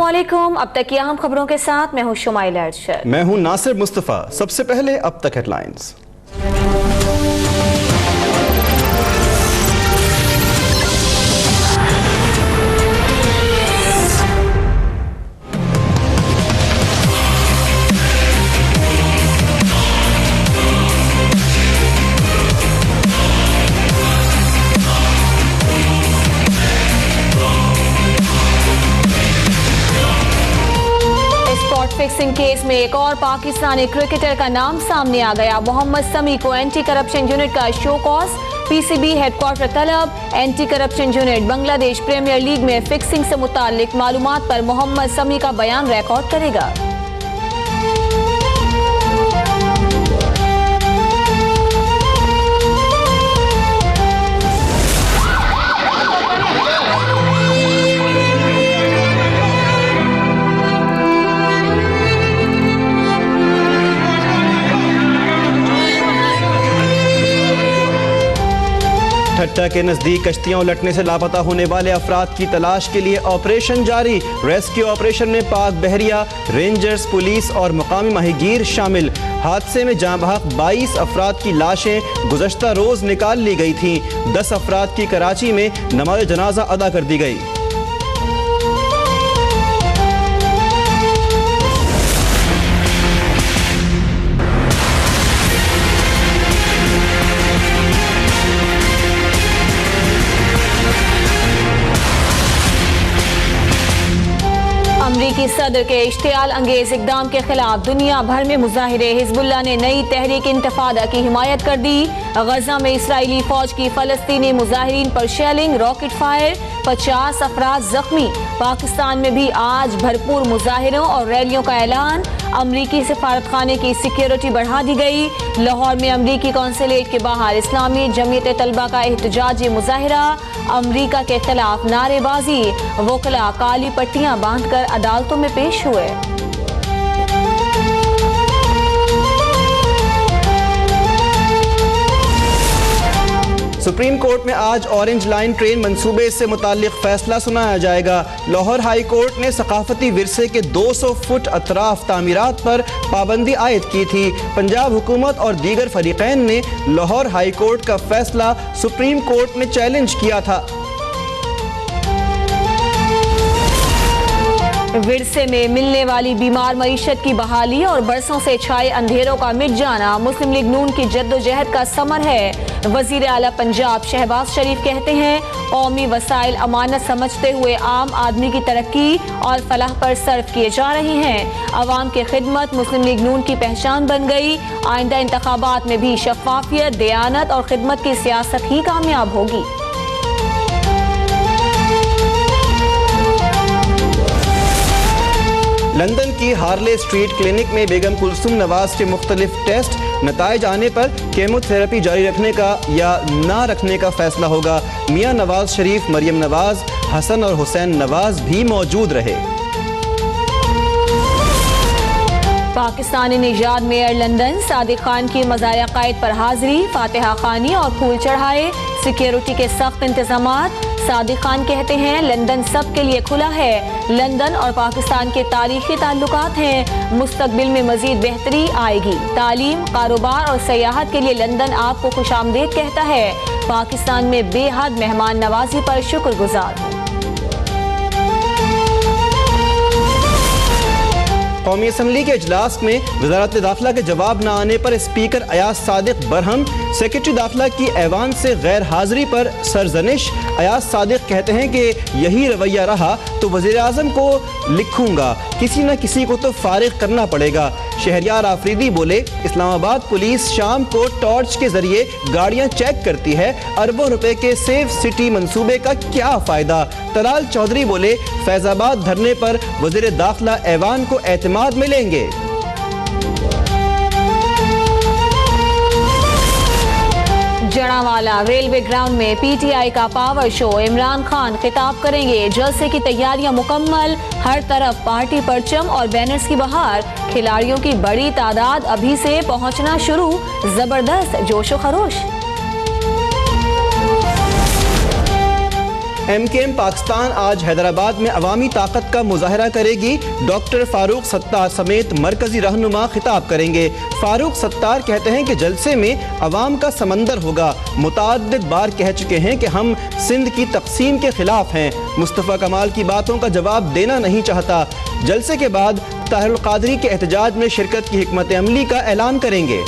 अस्सलामुअलैकुम। अब तक की अहम खबरों के साथ मैं हूं शुमाइल अरशद। मैं हूं नासिर मुस्तफ़ा। सबसे पहले अब तक हेडलाइंस। फिक्सिंग केस में एक और पाकिस्तानी क्रिकेटर का नाम सामने आ गया। मोहम्मद समी को एंटी करप्शन यूनिट का शो कॉज। पीसीबी हेडक्वार्टर तलब। Anti corruption unit Bangladesh Premier League में फिक्सिंग से मुताल्लिक मालूमात पर मोहम्मद समी का बयान रिकॉर्ड करेगा। ठट्टा के नजदीक कश्तियां उलटने से लापता होने वाले अफराद की तलाश के लिए ऑपरेशन जारी। रेस्क्यू ऑपरेशन में पाक बहरिया, रेंजर्स, पुलिस और मकामी माहीगीर शामिल। हादसे में जाँ बहक 22 अफराद की लाशें गुज़श्ता रोज निकाल ली गई थीं। 10 अफराद की कराची में नमाज जनाजा अदा कर दी गई। अमरीकी सदर के इश्तियाल अंगेज इकदाम के खिलाफ दुनिया भर में मुजाहिरे। हिजबुल्लाह ने नई तहरीक इंतफादा की हिमायत कर दी। गजा में इसराइली फौज की फलस्तीनी मुजाहिरीन पर शेलिंग, रॉकेट फायर, 50 अफराद जख्मी। पाकिस्तान में भी आज भरपूर मुजाहिरों और रैलियों का ऐलान। अमरीकी सफारत खाने की सिक्योरिटी बढ़ा दी गई। लाहौर में अमरीकी कौंसलेट के बाहर इस्लामी जमीयत तलबा का एहतजाजी मुजाहिरा। अमरीका के खिलाफ नारेबाजी। वकला काली पट्टियां बांधकर अदालतों में पेश हुए। सुप्रीम कोर्ट में आज ऑरेंज लाइन ट्रेन मंसूबे से मुताल्लिक फैसला सुनाया जाएगा। लाहौर हाई कोर्ट ने सकाफती विरसे के 200 फुट अतराफ तामीरात पर पाबंदी आयद की थी। पंजाब हुकूमत और दीगर फरीकैन ने लाहौर हाई कोर्ट का फैसला सुप्रीम कोर्ट में चैलेंज किया था। विरसे में मिलने वाली बीमार मईशत की बहाली और बरसों से छाए अंधेरों का मिट जाना मुस्लिम लीग नून की जद्दोजहद का समर है। वजीर आला पंजाब शहबाज शरीफ कहते हैं, कौमी वसाइल अमानत समझते हुए आम आदमी की तरक्की और फलाह पर सर्व किए जा रहे हैं। अवाम की खिदमत मुस्लिम लीग नून की पहचान बन गई। आइंदा इंतखाबात में भी शफाफियत, दयानत और खिदमत की सियासत ही कामयाब होगी। लंदन की हार्ले स्ट्रीट क्लिनिक में बेगम कुलसूम नवाज के मुख्तलिफ टेस्ट नताइज आने पर केमोथेरेपी जारी रखने का या ना रखने का फैसला होगा। मियां नवाज शरीफ, मरियम नवाज, हसन और हुसैन नवाज भी मौजूद रहे। पाकिस्तानी निजात मेयर लंदन सादिक खान की मज़ार अक़ायद पर हाजिरी, फातिहा खानी और फूल चढ़ाए। सिक्योरिटी के सख्त इंतजामात। सादिक खान कहते हैं, लंदन सब के लिए खुला है। लंदन और पाकिस्तान के तारीखी ताल्लुकात हैं। मुस्तकबिल में मजीद बेहतरी आएगी। तालीम, कारोबार और सयाहत के लिए लंदन आपको खुशामदीद कहता है। पाकिस्तान में बेहद मेहमान नवाजी पर शुक्रगुजार हूँ। कौमी असम्बली के इजलास में वज़ारत दाखिला के जवाब न आने पर स्पीकर अयाज सादिक बरहम। सेक्रेटरी दाखिला की ऐवान से गैर हाजिरी पर सरजनिश। अयाज सादिक कहते हैं कि यही रवैया रहा तो वज़ीर आज़म को लिखूंगा, किसी न किसी को तो फारिग करना पड़ेगा। शहरियार आफरीदी बोले, इस्लामाबाद पुलिस शाम को टॉर्च के जरिए गाड़ियां चेक करती है। अरबों रुपए के सेफ सिटी मंसूबे का क्या फायदा। तलाल चौधरी बोले, फैजाबाद धरने पर वज़ीर दाखिला ऐवान को एतमाद मिलेंगे। जड़ावाला रेलवे ग्राउंड में पीटीआई का पावर शो। इमरान खान खिताब करेंगे। जलसे की तैयारियां मुकम्मल। हर तरफ पार्टी परचम और बैनर्स की बहार। खिलाड़ियों की बड़ी तादाद अभी से पहुंचना शुरू। जबरदस्त जोशो खरोश। MKM पाकिस्तान आज हैदराबाद में अवामी ताकत का मुजाहरा करेगी। डॉक्टर फारूक सत्तार समेत मरकजी रहनुमा खिताब करेंगे। फारूक सत्तार कहते हैं कि जलसे में अवाम का समंदर होगा। मुताद्दिद बार कह चुके हैं कि हम सिंध की तकसीम के खिलाफ हैं। मुस्तफ़ा कमाल की बातों का जवाब देना नहीं चाहता। जलसे के बाद ताहिरुल कादरी के एहतजाज में शिरकत की हिकमत अमली का ऐलान करेंगे।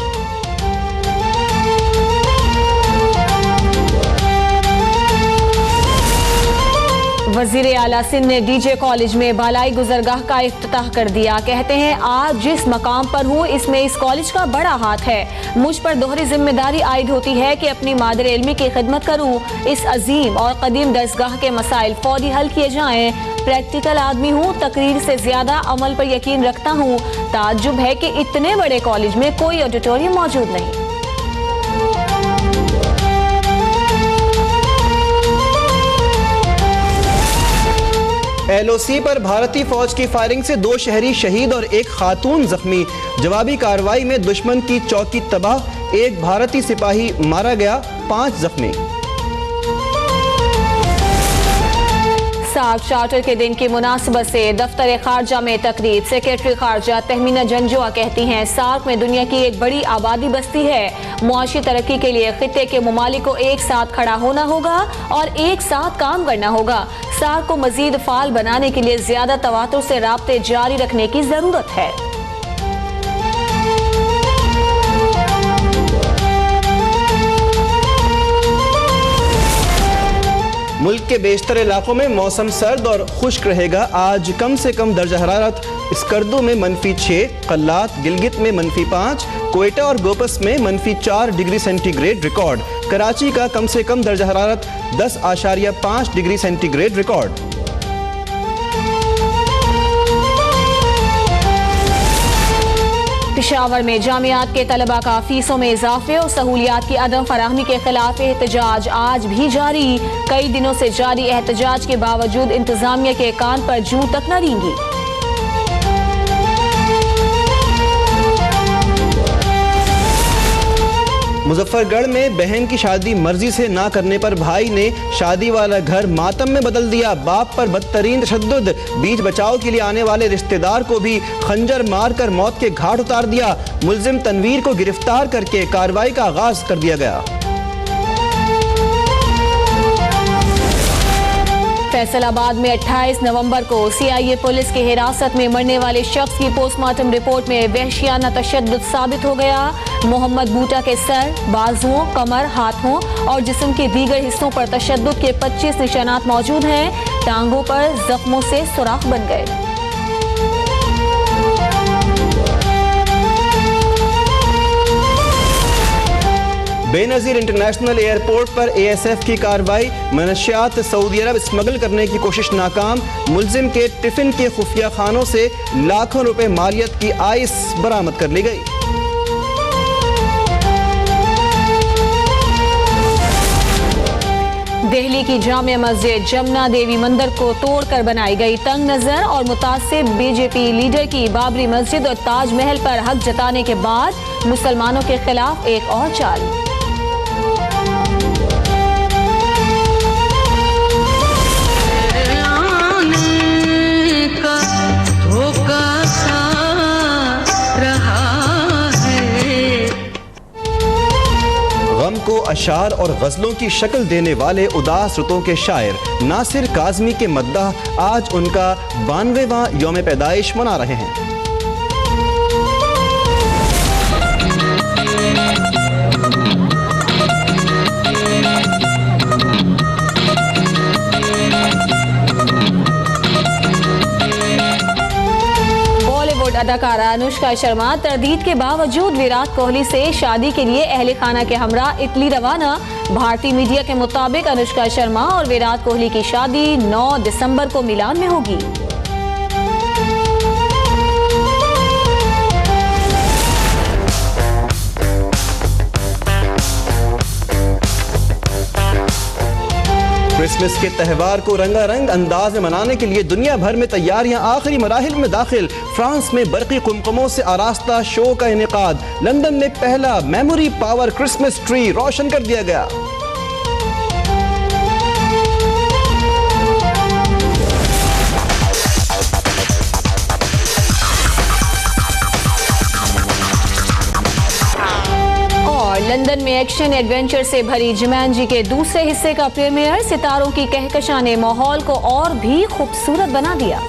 वज़ीर आला सिंध ने डीजे कॉलेज में बालाई गुजरगाह का इफ्तिताह कर दिया। कहते हैं आज जिस मकाम पर हूँ इसमें इस कॉलेज का बड़ा हाथ है। मुझ पर दोहरी जिम्मेदारी आयद होती है कि अपनी मादर इल्मी की खिदमत करूँ। इस अजीम और कदीम दरसगाह के मसाइल फौरी हल किए जाएँ। प्रैक्टिकल आदमी हूँ, तकरीर से ज्यादा अमल पर यकीन रखता हूँ। ताज्जुब है कि इतने बड़े कॉलेज में कोई ऑडिटोरियम मौजूद नहीं। LOC पर भारतीय फौज की फायरिंग से 2 शहरी शहीद और 1 खातून जख्मी। जवाबी कार्रवाई में दुश्मन की चौकी तबाह, 1 भारतीय सिपाही मारा गया, 5 जख्मी। सार्क चार्टर के दिन की मुनासबत से दफ्तर खारजा में तकरीब। सेक्रेटरी खारजा तहमीना जंजुआ कहती हैं सार्क में दुनिया की एक बड़ी आबादी बसती है। मुआशी तरक्की के लिए खित्ते के ममालिक को एक साथ खड़ा होना होगा और एक साथ काम करना होगा। सार्क को मजीद फाल बनाने के लिए ज्यादा तवातुर से राब्ते जारी रखने की जरूरत है। मुल्क के बेशतर इलाकों में मौसम सर्द और खुश्क रहेगा। आज कम से कम दर्जा हरारत स्कर्दू में -6, कल्लात गिलगित में -5, कोयटा और गोपस में -4 डिग्री सेंटीग्रेड रिकॉर्ड। कराची का कम से कम दर्जा हरारत 10.5 डिग्री सेंटीग्रेड रिकॉर्ड। पेशावर में जामियात के तलबा का फीसों में इजाफे और सहूलियात की अदम फराहमी के खिलाफ एहतजाज आज भी जारी। कई दिनों से जारी एहतजाज के बावजूद इंतजामिया के कान पर जूं तक न रेंगी। मुजफ्फरगढ़ में बहन की शादी मर्जी से ना करने पर भाई ने शादी वाला घर मातम में बदल दिया। बाप पर बदतरीन तशद्दुद, बीच बचाव के लिए आने वाले रिश्तेदार को भी खंजर मारकर मौत के घाट उतार दिया। मुलजिम तनवीर को गिरफ्तार करके कार्रवाई का आगाज कर दिया गया। फैसलाबाद में 28 नवंबर को CIA पुलिस की हिरासत में मरने वाले शख्स की पोस्टमार्टम रिपोर्ट में वहशियाना तशद्दुद साबित हो गया। मोहम्मद बूटा के सर, बाजुओं, कमर, हाथों और जिस्म के दीगर हिस्सों पर तशद्दुद के 25 निशानात मौजूद हैं। टांगों पर जख्मों से सुराख बन गए। बेनजीर इंटरनेशनल एयरपोर्ट पर ASF की कार्रवाई। मनशियात सऊदी अरब स्मगल करने की कोशिश नाकाम। मुलजिम के टिफिन के खुफिया खानों से लाखों रुपए मालियत की आइस बरामद कर ली गई। दिल्ली की जामिया मस्जिद जमुना देवी मंदिर को तोड़कर बनाई गई। तंग नजर और मुतासिब BJP लीडर की बाबरी मस्जिद और ताजमहल पर हक जताने के बाद मुसलमानों के खिलाफ एक और चाल। गम को अशार और गजलों की शक्ल देने वाले उदास रुतों के शायर नासिर काज़मी के मद्दाह आज उनका 92वां यौम पैदाइश मना रहे हैं। अदाकारा अनुष्का शर्मा तरदीद के बावजूद विराट कोहली से शादी के लिए अहले खाना के हमरा इटली रवाना। भारतीय मीडिया के मुताबिक अनुष्का शर्मा और विराट कोहली की शादी 9 दिसंबर को मिलान में होगी। क्रिसमस के त्यौहार को रंगारंग अंदाज में मनाने के लिए दुनिया भर में तैयारियां आखिरी मराहिल में दाखिल। फ्रांस में बरकी कुमकुमों से आरास्ता शो का इनेकाद। लंदन में पहला मेमोरी पावर क्रिसमस ट्री रोशन कर दिया गया। लंदन में एक्शन एडवेंचर से भरी जुमैनजी के दूसरे हिस्से का प्रीमियर, सितारों की कहकशां ने माहौल को और भी खूबसूरत बना दिया।